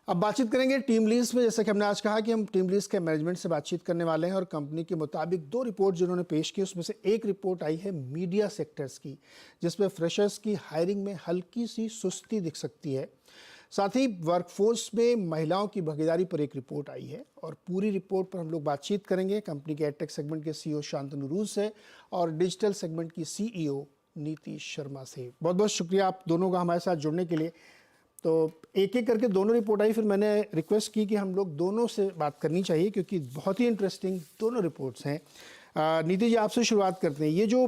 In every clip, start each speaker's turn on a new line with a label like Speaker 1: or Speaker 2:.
Speaker 1: अब बातचीत करेंगे टीम लीड्स में। जैसा कि हमने आज कहा कि हम टीम लीड्स के मैनेजमेंट से बातचीत करने वाले हैं और कंपनी के मुताबिक 2 रिपोर्ट जिन्होंने पेश की उसमें से एक रिपोर्ट आई है मीडिया सेक्टर्स की, जिसमें फ्रेशर्स की हायरिंग में हल्की सी सुस्ती दिख सकती है। साथ ही वर्कफोर्स में महिलाओं की भागीदारी पर एक रिपोर्ट आई है और पूरी रिपोर्ट पर हम लोग बातचीत करेंगे कंपनी के एडटेक सेगमेंट के सीईओ शांतनु रूज से और डिजिटल सेगमेंट की सीईओ नीति शर्मा से। बहुत बहुत शुक्रिया आप दोनों का हमारे साथ जुड़ने के लिए। तो एक एक करके दोनों रिपोर्ट आई, फिर मैंने रिक्वेस्ट की कि हम लोग दोनों से बात करनी चाहिए क्योंकि बहुत ही इंटरेस्टिंग दोनों रिपोर्ट्स हैं। नीति जी, आपसे शुरुआत करते हैं। ये जो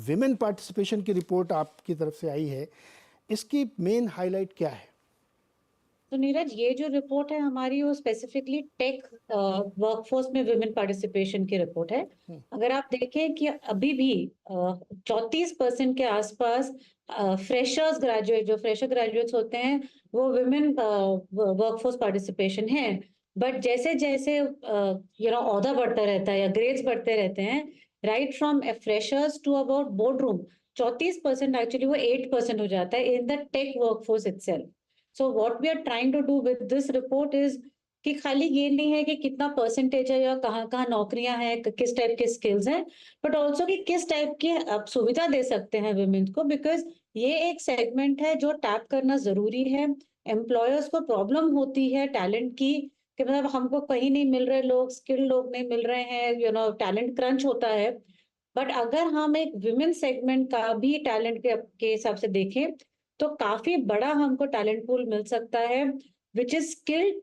Speaker 1: विमेन पार्टिसिपेशन की रिपोर्ट आपकी तरफ से आई है, इसकी मेन हाईलाइट क्या है?
Speaker 2: तो नीरज, ये जो रिपोर्ट है हमारी वो स्पेसिफिकली टेक वर्कफोर्स में विमेन पार्टिसिपेशन की रिपोर्ट है। अगर आप देखें कि अभी भी 34% के आसपास फ्रेशर्स ग्रेजुएट, जो फ्रेशर ग्रेजुएट्स होते हैं, वो विमेन वर्कफोर्स पार्टिसिपेशन है। बट जैसे जैसे औहदा बढ़ता रहता है या ग्रेड्स बढ़ते रहते हैं, right from freshers to about board room, 34% actually वो 8% हो जाता है in the tech workforce itself. So what we are trying to do with this report is कि खाली ये नहीं है कि कितना परसेंटेज है या कहाँ कहाँ नौकरियां हैं, किस टाइप के स्किल्स हैं, बट ऑल्सो कि किस टाइप की आप सुविधा दे सकते हैं विमेन को, बिकॉज ये एक सेगमेंट है जो टैप करना जरूरी है। एम्प्लॉयर्स को प्रॉब्लम होती है टैलेंट की, कि मतलब हमको कहीं नहीं मिल रहे लोग, स्किल्ड लोग नहीं मिल रहे हैं, टैलेंट क्रंच होता है। बट अगर हम एक विमेन सेगमेंट का भी टैलेंट के हिसाब से देखें तो काफी बड़ा हमको टैलेंट पूल मिल सकता है, which is skilled,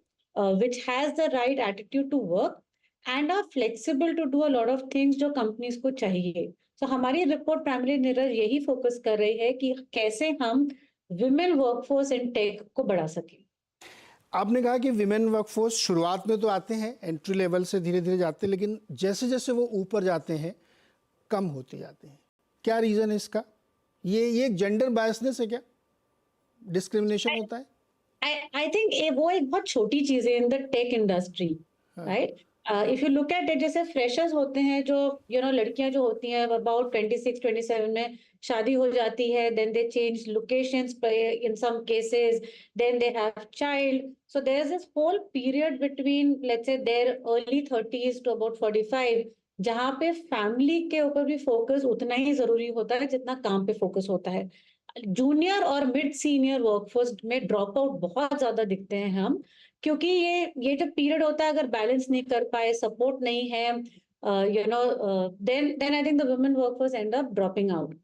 Speaker 2: which has the right attitude to work and are flexible to do a lot of things जो कंपनीज को चाहिए। सो हमारी रिपोर्ट प्राइमरी नीरज यही फोकस कर रही है कि कैसे हम विमेन वर्कफोर्स इन टेक को बढ़ा सकें।
Speaker 1: आपने कहा कि विमेन वर्कफोर्स शुरुआत में तो आते हैं, एंट्री लेवल से धीरे धीरे जाते हैं, लेकिन जैसे जैसे वो ऊपर जाते हैं कम होते जाते हैं। क्या रीजन है इसका? ये एक जेंडर बायसनेस है क्या? डिस्क्रिमिनेशन होता है?
Speaker 2: आई थिंक वो एक बहुत छोटी चीज है in the tech industry, right? If you look at it, जैसे फ्रेशर्स होते हैं जो लड़कियां जो होती हैं अबाउट 26-27 में शादी हो जाती है, then they change locations in some cases, then they have child, so there is this whole period between let's say their early 30s to about 45, जहाँ पे फैमिली के ऊपर भी फोकस उतना ही जरूरी होता है जितना काम पे फोकस होता है। जूनियर और मिड सीनियर वर्कफोर्स में ड्रॉप आउट बहुत ज्यादा दिखते हैं हम, क्योंकि ये जो पीरियड होता है, अगर बैलेंस नहीं कर पाए, सपोर्ट नहीं है, then I think the women workforce end up dropping out.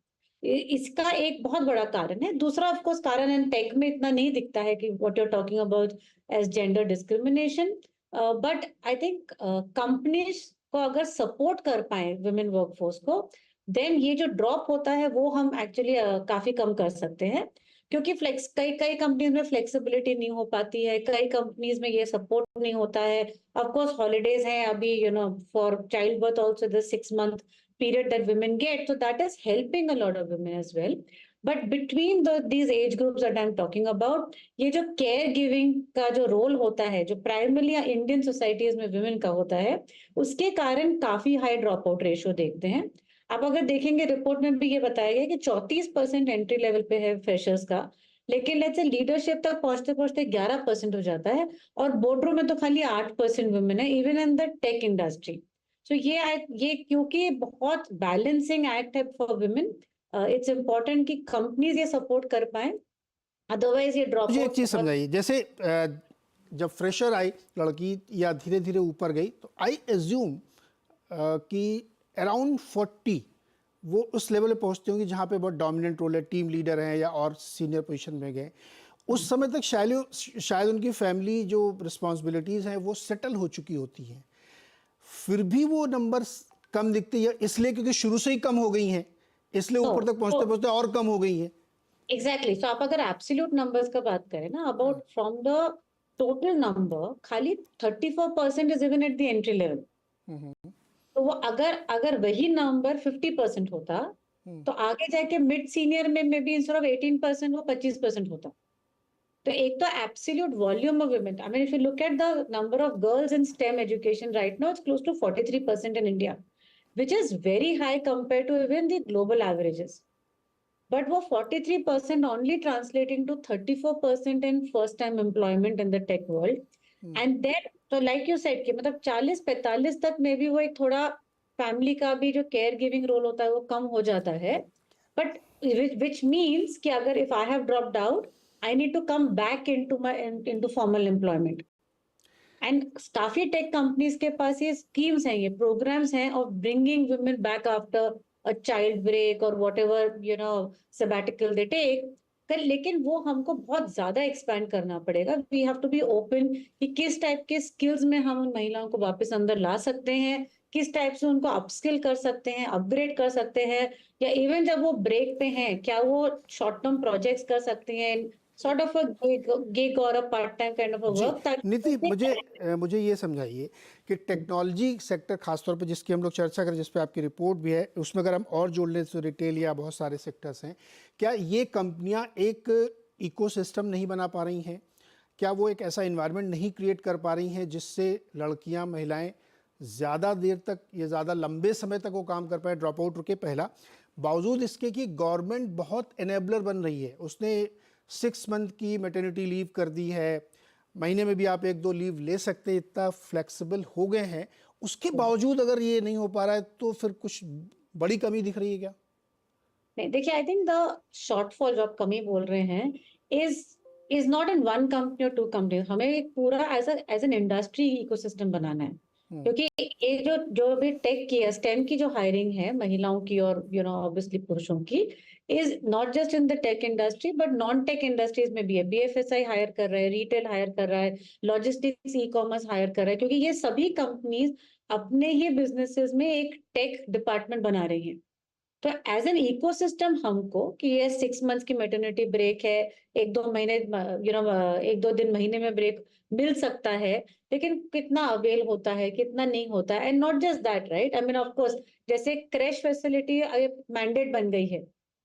Speaker 2: इसका एक बहुत बड़ा कारण है। दूसरा ऑफ कोर्स कारण इन टेक में इतना नहीं दिखता है कि what you are talking about as gender discrimination, but I think companies को अगर सपोर्ट कर पाए वुमेन वर्कफोर्स को, देन ये जो ड्रॉप होता है वो हम एक्चुअली काफी कम कर सकते हैं, क्योंकि कई कई कंपनीज में फ्लेक्सिबिलिटी नहीं हो पाती है, कई कंपनीज में ये सपोर्ट नहीं होता है। ऑफ कोर्स हॉलीडेज हैं अभी, for child birth also the 6 month period that women get, so that is helping a lot of women as well. But between these age groups that I'm talking about, ये जो care giving का जो role होता है, जो primarily Indian societies में women का होता है, उसके कारण काफी हाई ड्रॉप आउट रेशियो देखते हैं। आप अगर देखेंगे रिपोर्ट में भी ये बताया गया कि 34% एंट्री लेवल पे है फ्रेशर्स का, लेकिन लेट्स से लीडरशिप तक पहुंचते पहुंचते 11% हो जाता है, और बोर्डरूम में तो खाली 8% वुमेन है, even in the tech industry. So ये क्योंकि बहुत बैलेंसिंग एक्ट है फॉर वुमेन, इट्स इम्पोर्टेंट कि कंपनीज ये सपोर्ट कर पाए, अदरवाइज ये ड्रॉप
Speaker 1: मुझे एक चीज समझाइए, जैसे जब फ्रेशर आई लड़की या धीरे धीरे ऊपर गई, तो आई एज्यूम कि अराउंड 40 वो उस लेवल पे पहुंचते होंगे जहाँ पे बहुत डोमिनेंट रोल है, टीम लीडर हैं या और सीनियर पोजीशन में गए। उस समय तक शायद उनकी फैमिली जो रिस्पॉन्सिबिलिटीज़ हैं वो सेटल हो चुकी होती हैं, फिर भी वो नंबर कम दिखते हैं, इसलिए क्योंकि शुरू से ही कम हो गई हैं, इसलिए ऊपर तक पहुँचते पहुँचते और कम हो गई हैं।
Speaker 2: एग्जैक्टली। सो आप अगर एब्सोल्यूट नंबर्स का बात करें ना, about from the total number खाली 34% is even at the entry level. तो वो अगर वही नंबर 50% होता, तो आगे जाके मिड सीनियर में मे बी इंस्टेड ऑफ 18% वो 25% होता। तो एक तो absolute volume of women, I mean if you look at the number of girls in STEM education right now, it's close to 43% in India, which is very high compared to even the global averages. but वो 43% only translating to 34% in first time employment in the tech world. And then तो like you said कि मतलब 40-45 तक में भी वो एक थोड़ा फैमिली का भी जो केयर गिविंग रोल होता है वो कम हो जाता है, बट which means कि अगर if I have dropped out, I need to come back into formal employment. And काफी टेक कंपनीज के पास ये स्कीम्स हैं, ये प्रोग्राम्स हैं of bringing women back after a child break और whatever sabbatical they take. लेकिन वो हमको बहुत ज्यादा एक्सपैंड करना पड़ेगा। We have to be open कि किस टाइप के स्किल्स में हम उन महिलाओं को वापस अंदर ला सकते हैं, किस टाइप से उनको अपस्किल कर सकते हैं, अपग्रेड कर सकते हैं, या इवन जब वो ब्रेक पे हैं क्या वो शॉर्ट टर्म प्रोजेक्ट्स कर सकते हैं, sort of a gig or a part time kind of a
Speaker 1: ji
Speaker 2: work
Speaker 1: नीति,
Speaker 2: ताकि
Speaker 1: मुझे ये समझाइए कि टेक्नोलॉजी सेक्टर खासतौर पर जिसकी हम लोग चर्चा करें, जिस पे आपकी रिपोर्ट भी है, उसमें अगर हम और जोड़ लें तो रिटेल या बहुत सारे सेक्टर्स हैं, क्या ये कंपनियां एक इकोसिस्टम नहीं बना पा रही हैं? क्या वो एक ऐसा इन्वायरमेंट नहीं क्रिएट कर पा रही हैं जिससे लड़कियां, महिलाएं ज़्यादा देर तक या ज़्यादा लंबे समय तक वो काम कर पाए? ड्रॉप आउट रुके पहला, बावजूद इसके कि गवर्नमेंट बहुत एनेबलर बन रही है, उसने 6 मंथ की मैटरनिटी लीव कर दी है, महीने में भी आप 1-2 लीव ले सकते हैं, इतना फ्लेक्सिबल हो गए हैं, उसके बावजूद अगर ये नहीं हो पा रहा है तो फिर कुछ बड़ी कमी दिख रही है क्या?
Speaker 2: नहीं, देखिए आई थिंक द शॉर्टफॉल जो आप कमी बोल रहे हैं is is not in one company और टू कंपनी, हमें एक पूरा एज एन इंडस्ट्री इकोसिस्टम बनाना है। क्योंकि ये जो भी टेक की स्टेम की जो हायरिंग है महिलाओं की और ऑब्वियसली पुरुषों की, is not just in the tech industry but non tech industries में भी है। बीएफएसआई हायर कर रहा है, रिटेल हायर कर रहा है, लॉजिस्टिक्स ई कॉमर्स हायर कर रहा है, क्योंकि ये सभी कंपनीज अपने ही बिजनेसेस में एक टेक डिपार्टमेंट बना रही हैं। तो एज एन इकोसिस्टम हमको कि ये 6 मंथ्स की मैटरनिटी ब्रेक है, 1-2 महीने एक दो दिन महीने में ब्रेक मिल सकता है, लेकिन कितना अवेल होता है, कितना नहीं होता है, and not just that, right? I mean of course जैसे क्रैश फैसिलिटी मैंडेट बन गई है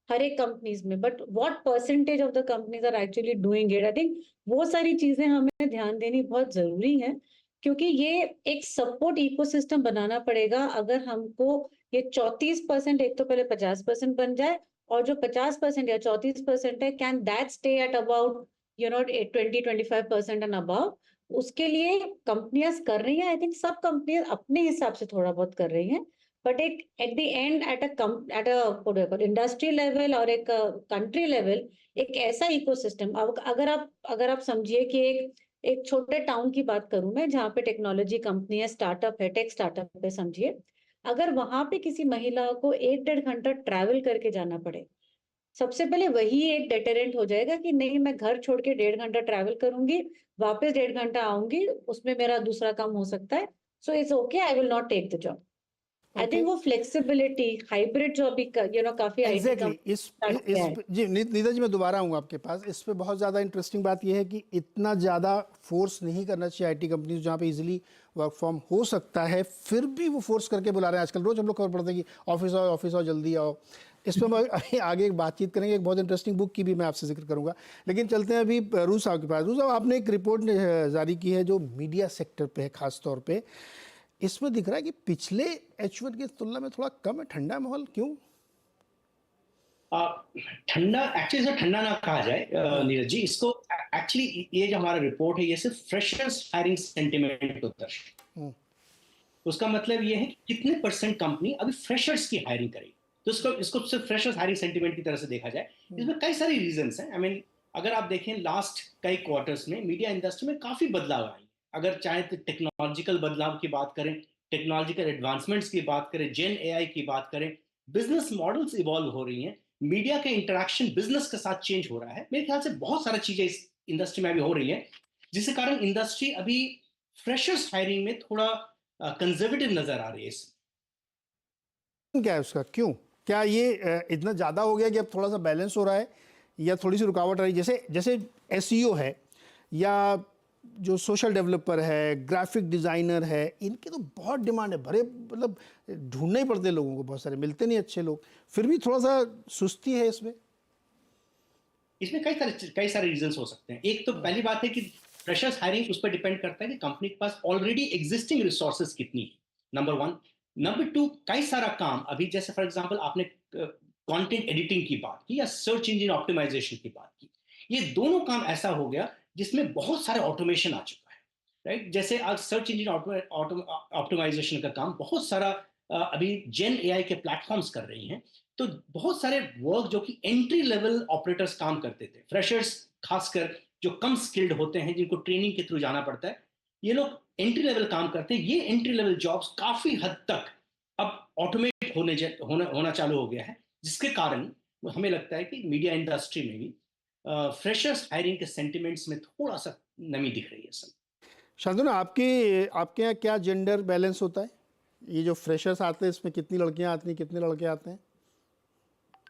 Speaker 2: हर एक कंपनीज में, but what percentage of the companies are actually doing it? I think वो सारी चीजें हमें ध्यान देनी बहुत जरूरी है, क्योंकि ये एक सपोर्ट इकोसिस्टम बनाना पड़ेगा अगर हमको ये 34% एक तो पहले 50% बन जाए, और जो 50% या 34% है can that stay at about 20-25% and about. उसके लिए कंपनियां कर रही हैं, आई थिंक सब कंपनियां अपने हिसाब से थोड़ा बहुत कर रही हैं, बट एक at the end at a industry level और एक कंट्री लेवल एक ऐसा इकोसिस्टम, अगर आप समझिए कि एक छोटे टाउन की बात करूं मैं, जहाँ पे टेक्नोलॉजी कंपनी है, स्टार्टअप है, टेक स्टार्टअप है समझिए, अगर वहां पे किसी महिला को 1-1.5 घंटा ट्रैवल करके जाना पड़े, सबसे पहले वही एक डेटरेंट हो जाएगा कि नहीं, मैं घर छोड़ के 1.5 घंटा ट्रैवल करूंगी, वापस 1.5 घंटा आऊंगी, उसमें मेरा दूसरा काम हो सकता है, so it's okay, I will not take the job. I
Speaker 1: okay,
Speaker 2: think वो फ्लेक्सिबिलिटी हाइब्रिड जो अभी काफी आईटी
Speaker 1: एग्जैक्टली
Speaker 2: कंपनी
Speaker 1: इस
Speaker 2: है।
Speaker 1: जी नीता जी, मैं दोबारा आऊँगा आपके पास। इस पे बहुत ज़्यादा इंटरेस्टिंग बात यह है कि इतना ज़्यादा फोर्स नहीं करना चाहिए आईटी कंपनीज, जहाँ पे इजीली वर्क फ्रॉम हो सकता है, फिर भी वो फोर्स करके बुला रहे हैं। आजकल रोज हम लोग खबर पड़ते हैं कि ऑफिस आओ जल्दी आओ। इस पर हम आगे एक बातचीत करेंगे, एक बहुत इंटरेस्टिंग बुक की भी मैं आपसे जिक्र करूंगा, लेकिन चलते हैं अभी रूस साहब के पास। रूस साहब, आपने एक रिपोर्ट जारी की है जो मीडिया सेक्टर पे है खास तौर पे। इसमें दिख रहा है कि पिछले H1 की तुलना में थोड़ा कम है, ठंडा है माहौल, क्यों?
Speaker 3: ठंडा, एक्चुअली सर ठंडा ना कहा जाए नीरज जी, इसको एक्चुअली ये जो हमारा रिपोर्ट है ये सिर्फ फ्रेशर्स हायरिंग सेंटिमेंट को दर्शाता है। उसका मतलब ये है कि कितने परसेंट कंपनी अभी फ्रेशर्स की हायरिंग करेगी। तो इसको सिर्फ फ्रेशर्स हायरिंग सेंटिमेंट की तरह से देखा जाए। इसमें कई सारी रीजंस हैं। आई मीन, अगर आप देखें लास्ट कई क्वार्टर्स में मीडिया इंडस्ट्री में काफी बदलाव आए। अगर चाहे तो टेक्नोलॉजिकल बदलाव की बात करें, टेक्नोलॉजिकल एडवांसमेंट्स की बात करें, जेन एआई की बात करें, बिजनेस मॉडल्स इवॉल्व हो रही हैं, मीडिया का इंटरेक्शन बिजनेस के साथ चेंज हो रहा है। मेरे ख्याल से बहुत सारी चीजें इस इंडस्ट्री में अभी हो रही हैं, जिसके कारण इंडस्ट्री अभी फ्रेशर्स हायरिंग में थोड़ा कंजर्वेटिव नजर आ रही है।
Speaker 1: क्या है उसका, क्यों? क्या ये इतना ज़्यादा हो गया कि अब थोड़ा सा बैलेंस हो रहा है, या थोड़ी सी रुकावट आ रही है? जैसे एसईओ है, या जो सोशल डेवलपर है, ग्राफिक डिज़ाइनर है, इनकी तो बहुत डिमांड है, भरे मतलब ढूंढने ही पड़ते हैं लोगों को, बहुत सारे मिलते नहीं अच्छे लोग, फिर भी थोड़ा सा सुस्ती है इसमें।
Speaker 3: इसमें कई सारे रीजंस हो सकते हैं। एक तो पहली बात है कि फ्रेशर्स हायरिंग उस पर डिपेंड करता है कि कंपनी के पास ऑलरेडी एग्जिस्टिंग रिसोर्सेज कितनी है, नंबर 1। नंबर 2, कई सारा काम अभी, जैसे फॉर एग्जांपल आपने कंटेंट एडिटिंग की बात की या सर्च इंजन ऑप्टिमाइजेशन की बात की, ये दोनों काम ऐसा हो गया जिसमें बहुत सारे ऑटोमेशन आ चुका है, राइट। जैसे आज सर्च इंजन ऑप्टिमाइजेशन का काम बहुत सारा अभी जेन एआई के प्लेटफॉर्म्स कर रही हैं। तो बहुत सारे वर्क जो कि एंट्री लेवल ऑपरेटर्स काम करते थे, फ्रेशर्स खासकर जो कम स्किल्ड होते हैं, जिनको ट्रेनिंग के थ्रू जाना पड़ता है, ये लोग एंट्री लेवल काम करते हैं। ये एंट्री लेवल जॉब्स काफी हद तक अब ऑटोमेट होना चालू हो गया है, जिसके कारण हमें लगता है कि मीडिया इंडस्ट्री में भी फ्रेशर्स हायरिंग के सेंटिमेंट्स में थोड़ा सा नमी दिख रही है सर।
Speaker 1: शांतनु, आपके आपके यहाँ क्या जेंडर बैलेंस होता है? ये जो फ्रेशर्स आते हैं इसमें कितनी लड़कियां आती हैं, कितने लड़के आते हैं?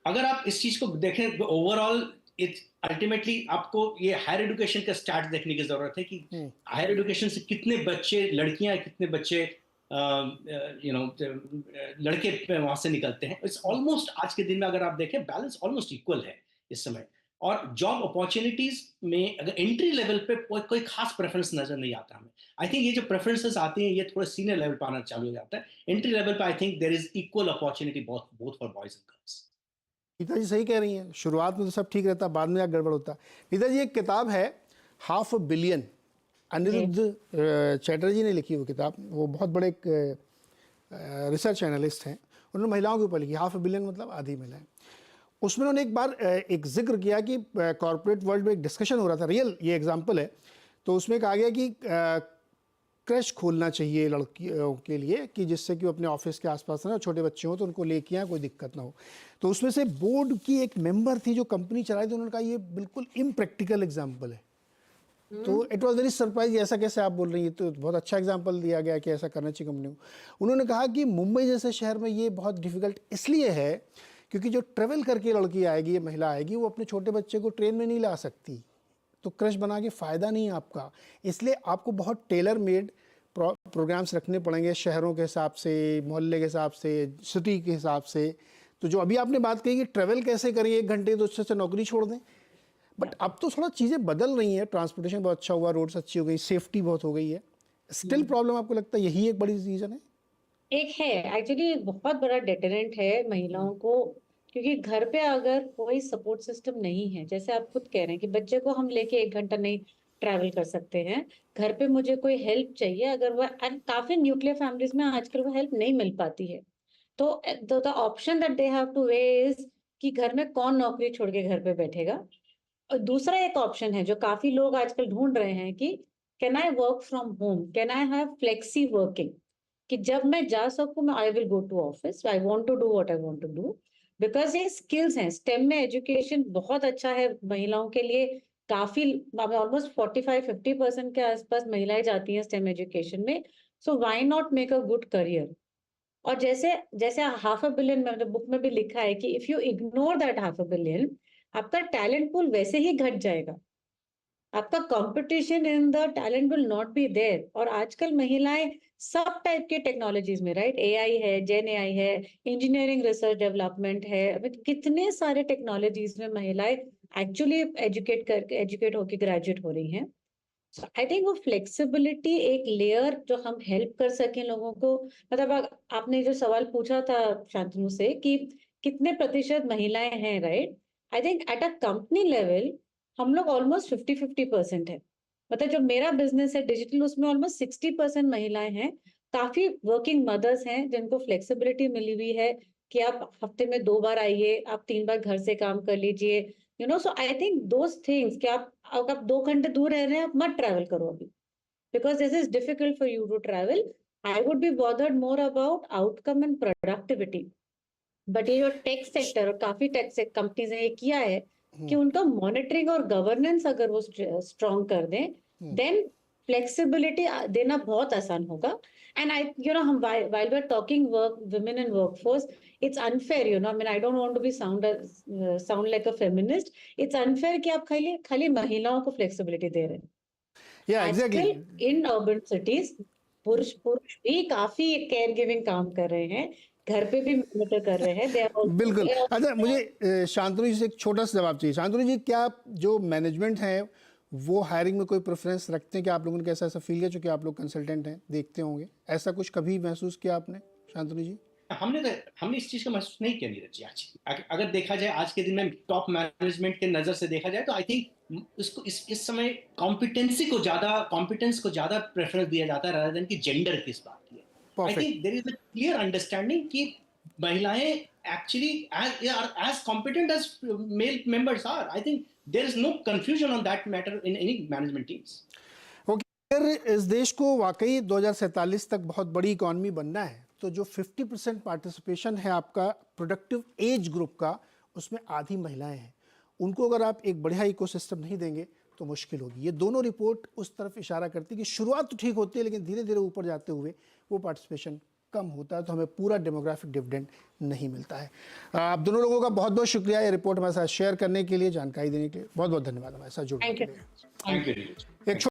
Speaker 3: अगर आप इस चीज को देखें तो ओवरऑल अल्टीमेटली आपको ये हायर एजुकेशन का स्टार्ट देखने की जरूरत है कि हायर एजुकेशन से कितने बच्चे लड़कियां, कितने बच्चे लड़के वहां से निकलते हैं। इट्स ऑलमोस्ट आज के दिन में अगर आप देखें बैलेंस ऑलमोस्ट इक्वल है इस समय। और जॉब अपॉर्चुनिटीज में अगर एंट्री लेवल पे कोई खास प्रेफरेंस नजर नहीं आता हमें। आई थिंक ये जो प्रेफरेंसेस आती हैं ये थोड़े सीनियर लेवल पर आना चालू हो जाता है। एंट्री लेवल पे I think there is equal opportunity both for boys and girls.
Speaker 1: पिताजी सही कह रही हैं, शुरुआत में तो सब ठीक रहता, बाद में क्या गड़बड़ होता। पिताजी, एक किताब है half a billion, Anirudh Chatterjee ने लिखी वो किताब। वो बहुत बड़े एक रिसर्च एनालिस्ट हैं, उन्होंने महिलाओं के ऊपर लिखी। हाफ अ बिलियन मतलब आधी महिलाएं। उसमें उन्होंने एक बार एक जिक्र किया कि कॉर्पोरेट वर्ल्ड में एक डिस्कशन हो रहा था, रियल ये एग्जाम्पल है। तो उसमें कहा गया कि क्रश खोलना चाहिए लड़कियों के लिए, कि जिससे कि वो अपने ऑफिस के आसपास ना छोटे बच्चे हों तो उनको लेके आए, कोई दिक्कत ना हो। तो उसमें से बोर्ड की एक मेंबर थी जो कंपनी चलाई थी, उन्होंने कहा ये बिल्कुल इम्प्रैक्टिकल एग्जाम्पल है। तो इट वॉज वेरी सरप्राइज, ऐसा कैसे आप बोल रही हैं? तो बहुत अच्छा एग्जाम्पल दिया गया कि ऐसा करना चाहिए कंपनी को। उन्होंने कहा कि मुंबई जैसे शहर में ये बहुत डिफिकल्ट इसलिए है क्योंकि जो ट्रेवल करके लड़की आएगी, ये महिला आएगी, वो अपने छोटे बच्चे को ट्रेन में नहीं ला सकती, तो क्रश बना के फ़ायदा नहीं है आपका। इसलिए आपको बहुत टेलर मेड प्रोग्राम्स रखने पड़ेंगे, शहरों के हिसाब से, मोहल्ले के हिसाब से, सिटी के हिसाब से। तो जो अभी आपने बात कही कि ट्रेवल कैसे करें 1 घंटे, तो उससे नौकरी छोड़ दें। बट अब तो थोड़ा चीज़ें बदल रही हैं, ट्रांसपोर्टेशन बहुत अच्छा हुआ, रोड्स अच्छी हो गई, सेफ्टी बहुत हो गई है। स्टिल प्रॉब्लम आपको लगता है यही एक बड़ी रीज़न है?
Speaker 2: एक है एक्चुअली बहुत बड़ा डेटरेंट है महिलाओं को, क्योंकि घर पे अगर कोई सपोर्ट सिस्टम नहीं है, जैसे आप खुद कह रहे हैं कि बच्चे को हम लेके 1 घंटा नहीं ट्रैवल कर सकते हैं, घर पे मुझे कोई हेल्प चाहिए, अगर वह काफी न्यूक्लियर फैमिलीज में आजकल वो हेल्प नहीं मिल पाती है, तो the option that they have two way is कि घर में कौन नौकरी छोड़ के घर पे बैठेगा। और दूसरा एक ऑप्शन है जो काफी लोग आजकल ढूंढ रहे हैं कि can I work from home, can I have flexi working, कि जब मैं जा सकूं मैं I will go to office, I want to do what I want to do. Because ये स्किल्स हैं, स्टेम में एजुकेशन बहुत अच्छा है महिलाओं के लिए। काफी ऑलमोस्ट 45-50% के आसपास महिलाएं जाती हैं स्टेम एजुकेशन में। So why not make a good career. और जैसे जैसे हाफ अ बिलियन में बुक में भी लिखा है कि if you ignore that half a billion, आपका टैलेंट पूल वैसे ही घट जाएगा, आपका competition in the talent will not be there. और आजकल महिलाएं सब टाइप के टेक्नोलॉजीज में, राइट, एआई है, जेन एआई है, इंजीनियरिंग रिसर्च डेवलपमेंट है, अभी कितने सारे टेक्नोलॉजीज में महिलाएं एक्चुअली एजुकेट होकर ग्रेजुएट हो रही हैं। सो आई थिंक वो फ्लेक्सिबिलिटी एक लेयर जो हम हेल्प कर सकें लोगों को। मतलब आपने जो सवाल पूछा था शांतनु से कि कितने प्रतिशत महिलाएं हैं, right, I think at a company level हम लोग ऑलमोस्ट 50-50% है। मतलब जो मेरा बिजनेस है डिजिटल, उसमें ऑलमोस्ट 60% महिलाएं हैं। काफी वर्किंग मदर्स हैं जिनको फ्लेक्सिबिलिटी मिली हुई है कि आप हफ्ते में 2 बार आइए, आप 3 बार घर से काम कर लीजिए, सो आई थिंक दोज थिंग्स कि आप 2 घंटे दूर रह रहे हैं, आप मत ट्रैवल करो अभी, because this is difficult for you to travel. I would be bothered more about outcome and productivity. But ये जो टेक सेक्टर और काफी टेक कंपनीज ने ये किया है कि उनका मॉनिटरिंग और गवर्नेंस अगर वो स्ट्रॉन्ग कर दें, देन फ्लेक्सिबिलिटी देना बहुत आसान होगा। एंड आई हम while we're talking work women in workforce, it's unfair, I mean, I don't want to be sound like a feminist. It's unfair कि आप खाली खाली महिलाओं को फ्लेक्सिबिलिटी दे रहे हैं।
Speaker 1: या एग्जैक्टली।
Speaker 2: आजकल इन अर्बन सिटीज पुरुष पुरुष भी काफी केयर गिविंग काम कर रहे हैं, घर पे भी मॉनिटर कर रहे हैं।
Speaker 1: बिल्कुल। अच्छा, मुझे शांतनु जी से एक छोटा सा जवाब चाहिए। शांतनु जी, क्या जो मैनेजमेंट है वो हायरिंग में कोई प्रेफरेंस रखते हैं? कि आप लोगों ने कैसा ऐसा फील किया, चूँकि आप लोग कंसल्टेंट हैं, देखते होंगे, ऐसा कुछ कभी महसूस किया आपने शांतनु जी?
Speaker 3: हमने इस चीज का महसूस नहीं किया नीरज जी आज। अगर देखा जाए आज के दिन में टॉप मैनेजमेंट के नजर से देखा जाए तो आई थिंक इसको इस समय कॉम्पिटेंस को ज्यादा प्रेफरेंस दिया जाता है rather than कि जेंडर किस बात की है। I
Speaker 1: Perfect.
Speaker 3: Think there is a clear understanding कि महिलाएं actually as competent as male members are. I think there is no confusion on that matter in any management teams.
Speaker 1: अगर इस देश को वाकई 2047 तक बहुत बड़ी इकॉनमी बनना है तो जो 50% पार्टिसिपेशन है आपका प्रोडक्टिव एज ग्रुप का, उसमें आधी महिलाएं हैं। उनको अगर आप एक बढ़िया इकोसिस्टम नहीं देंगे तो मुश्किल होगी। ये दोनों रिपोर्ट उस तरफ इशारा करती है कि शुरुआत तो ठीक होती है लेकिन धीरे धीरे ऊपर जाते हुए वो पार्टिसिपेशन कम होता है, तो हमें पूरा डेमोग्राफिक डिविडेंड नहीं मिलता है। आप दोनों लोगों का बहुत बहुत शुक्रिया ये रिपोर्ट हमारे साथ शेयर करने के लिए, जानकारी देने के लिए। बहुत बहुत धन्यवाद हमारे साथ जुड़ने के लिए।
Speaker 3: Thank you.
Speaker 1: एक